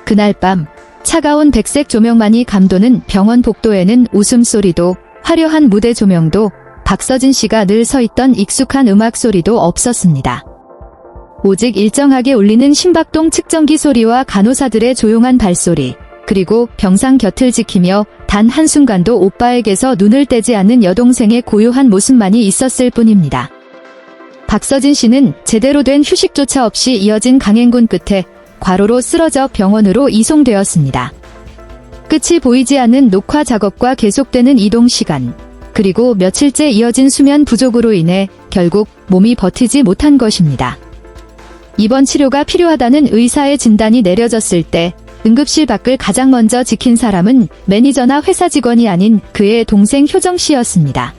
그날 밤 차가운 백색 조명만이 감도는 병원 복도에는 웃음소리도 화려한 무대 조명도 박서진 씨가 늘 서 있던 익숙한 음악 소리도 없었습니다. 오직 일정하게 울리는 심박동 측정기 소리와 간호사들의 조용한 발소리, 그리고 병상 곁을 지키며 단 한순간도 오빠에게서 눈을 떼지 않는 여동생의 고요한 모습만이 있었을 뿐입니다. 박서진 씨는 제대로 된 휴식조차 없이 이어진 강행군 끝에 과로로 쓰러져 병원으로 이송되었습니다. 끝이 보이지 않는 녹화 작업과 계속되는 이동 시간, 그리고 며칠째 이어진 수면 부족으로 인해 결국 몸이 버티지 못한 것입니다. 입원 치료가 필요하다는 의사의 진단이 내려졌을 때 응급실 밖을 가장 먼저 지킨 사람은 매니저나 회사 직원이 아닌 그의 동생 효정 씨였습니다.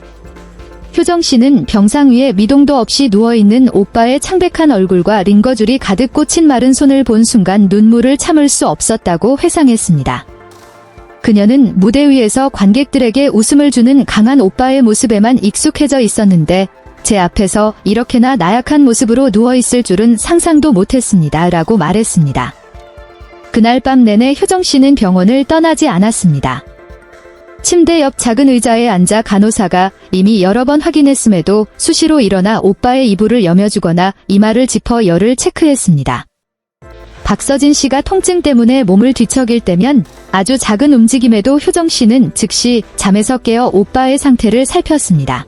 효정 씨는 병상 위에 미동도 없이 누워있는 오빠의 창백한 얼굴과 링거줄이 가득 꽂힌 마른 손을 본 순간 눈물을 참을 수 없었다고 회상했습니다. 그녀는 무대 위에서 관객들에게 웃음을 주는 강한 오빠의 모습에만 익숙해져 있었는데 제 앞에서 이렇게나 나약한 모습으로 누워있을 줄은 상상도 못했습니다. 라고 말했습니다. 그날 밤 내내 효정 씨는 병원을 떠나지 않았습니다. 침대 옆 작은 의자에 앉아 간호사가 이미 여러 번 확인했음에도 수시로 일어나 오빠의 이불을 여며주거나 이마를 짚어 열을 체크했습니다. 박서진 씨가 통증 때문에 몸을 뒤척일 때면 아주 작은 움직임에도 효정 씨는 즉시 잠에서 깨어 오빠의 상태를 살폈습니다.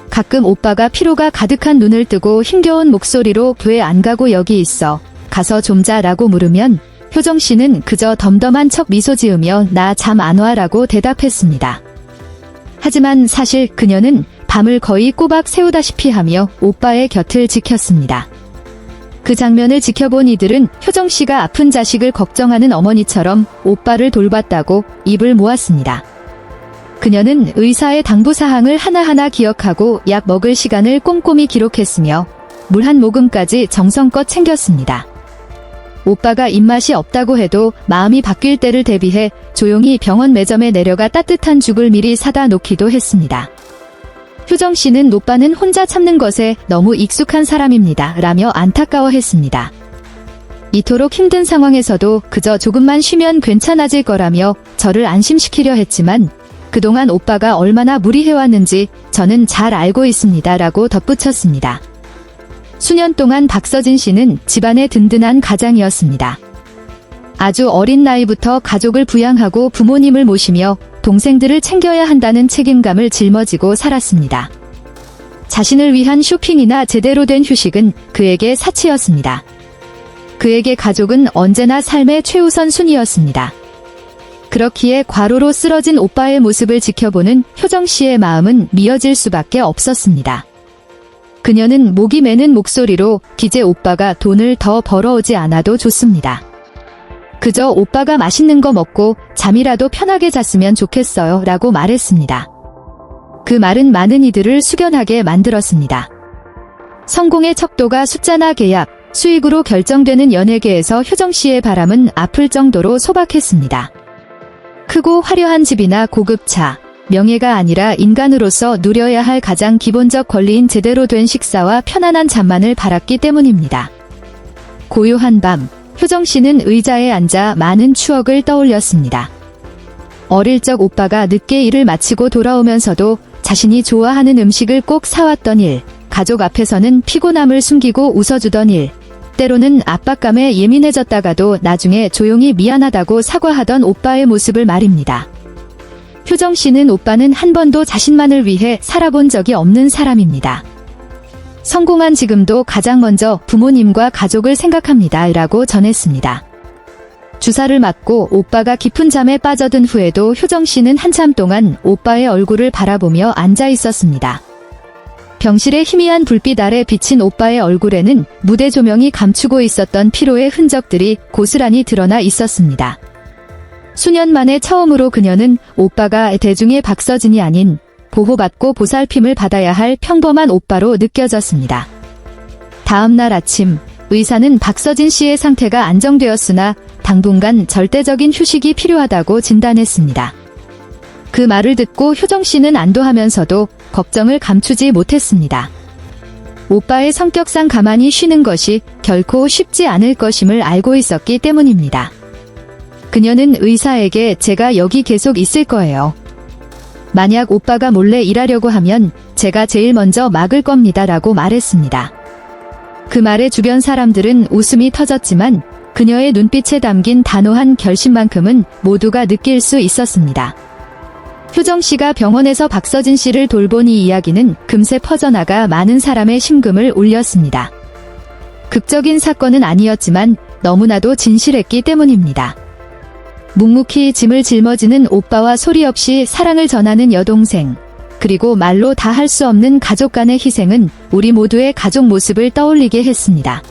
가끔 오빠가 피로가 가득한 눈을 뜨고 힘겨운 목소리로 왜 안 가고 여기 있어? 가서 좀 자라고 물으면 효정 씨는 그저 덤덤한 척 미소 지으며 나 잠 안 와 라고 대답했습니다. 하지만 사실 그녀는 밤을 거의 꼬박 새우다시피 하며 오빠의 곁을 지켰습니다. 그 장면을 지켜본 이들은 효정 씨가 아픈 자식을 걱정하는 어머니처럼 오빠를 돌봤다고 입을 모았습니다. 그녀는 의사의 당부사항을 하나하나 기억하고 약 먹을 시간을 꼼꼼히 기록했으며 물 한 모금까지 정성껏 챙겼습니다. 오빠가 입맛이 없다고 해도 마음이 바뀔 때를 대비해 조용히 병원 매점에 내려가 따뜻한 죽을 미리 사다 놓기도 했습니다. 효정 씨는 오빠는 혼자 참는 것에 너무 익숙한 사람입니다. 라며 안타까워했습니다. 이토록 힘든 상황에서도 그저 조금만 쉬면 괜찮아질 거라며 저를 안심시키려 했지만 그동안 오빠가 얼마나 무리해왔는지 저는 잘 알고 있습니다. 라고 덧붙였습니다. 수년 동안 박서진 씨는 집안의 든든한 가장이었습니다. 아주 어린 나이부터 가족을 부양하고 부모님을 모시며 동생들을 챙겨야 한다는 책임감을 짊어지고 살았습니다. 자신을 위한 쇼핑이나 제대로 된 휴식은 그에게 사치였습니다. 그에게 가족은 언제나 삶의 최우선 순위였습니다. 그렇기에 과로로 쓰러진 오빠의 모습을 지켜보는 효정 씨의 마음은 미어질 수밖에 없었습니다. 그녀는 목이 메는 목소리로 기재 오빠가 돈을 더 벌어오지 않아도 좋습니다. 그저 오빠가 맛있는 거 먹고 잠이라도 편하게 잤으면 좋겠어요. 라고 말했습니다. 그 말은 많은 이들을 숙연하게 만들었습니다. 성공의 척도가 숫자나 계약, 수익으로 결정되는 연예계에서 효정 씨의 바람은 아플 정도로 소박했습니다. 크고 화려한 집이나 고급차, 명예가 아니라 인간으로서 누려야 할 가장 기본적 권리인 제대로 된 식사와 편안한 잠만을 바랐기 때문입니다. 고요한 밤, 효정 씨는 의자에 앉아 많은 추억을 떠올렸습니다. 어릴 적 오빠가 늦게 일을 마치고 돌아오면서도 자신이 좋아하는 음식을 꼭 사왔던 일, 가족 앞에서는 피곤함을 숨기고 웃어주던 일, 때로는 압박감에 예민해졌다가도 나중에 조용히 미안하다고 사과하던 오빠의 모습을 말입니다. 효정 씨는 오빠는 한 번도 자신만을 위해 살아본 적이 없는 사람입니다. 성공한 지금도 가장 먼저 부모님과 가족을 생각합니다. 라고 전했습니다. 주사를 맞고 오빠가 깊은 잠에 빠져든 후에도 효정 씨는 한참 동안 오빠의 얼굴을 바라보며 앉아 있었습니다. 병실의 희미한 불빛 아래 비친 오빠의 얼굴에는 무대 조명이 감추고 있었던 피로의 흔적들이 고스란히 드러나 있었습니다. 수년 만에 처음으로 그녀는 오빠가 대중의 박서진이 아닌 보호받고 보살핌을 받아야 할 평범한 오빠로 느껴졌습니다. 다음 날 아침, 의사는 박서진 씨의 상태가 안정되었으나 당분간 절대적인 휴식이 필요하다고 진단했습니다. 그 말을 듣고 효정 씨는 안도하면서도 걱정을 감추지 못했습니다. 오빠의 성격상 가만히 쉬는 것이 결코 쉽지 않을 것임을 알고 있었기 때문입니다. 그녀는 의사에게 제가 여기 계속 있을 거예요. 만약 오빠가 몰래 일하려고 하면 제가 제일 먼저 막을 겁니다. 라고 말했습니다. 그 말에 주변 사람들은 웃음이 터졌지만 그녀의 눈빛에 담긴 단호한 결심만큼은 모두가 느낄 수 있었습니다. 효정 씨가 병원에서 박서진 씨를 돌본 이 이야기는 금세 퍼져나가 많은 사람의 심금을 울렸습니다. 극적인 사건은 아니었지만 너무나도 진실했기 때문입니다. 묵묵히 짐을 짊어지는 오빠와 소리 없이 사랑을 전하는 여동생, 그리고 말로 다 할 수 없는 가족 간의 희생은 우리 모두의 가족 모습을 떠올리게 했습니다.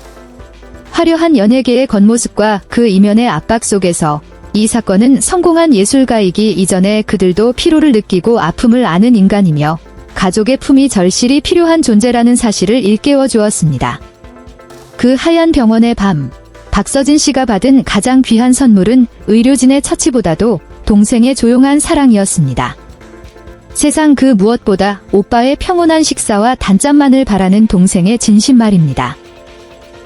화려한 연예계의 겉모습과 그 이면의 압박 속에서 이 사건은 성공한 예술가이기 이전에 그들도 피로를 느끼고 아픔을 아는 인간이며 가족의 품이 절실히 필요한 존재라는 사실을 일깨워 주었습니다. 그 하얀 병원의 밤, 박서진 씨가 받은 가장 귀한 선물은 의료진의 처치보다도 동생의 조용한 사랑이었습니다. 세상 그 무엇보다 오빠의 평온한 식사와 단짠만을 바라는 동생의 진심 말입니다.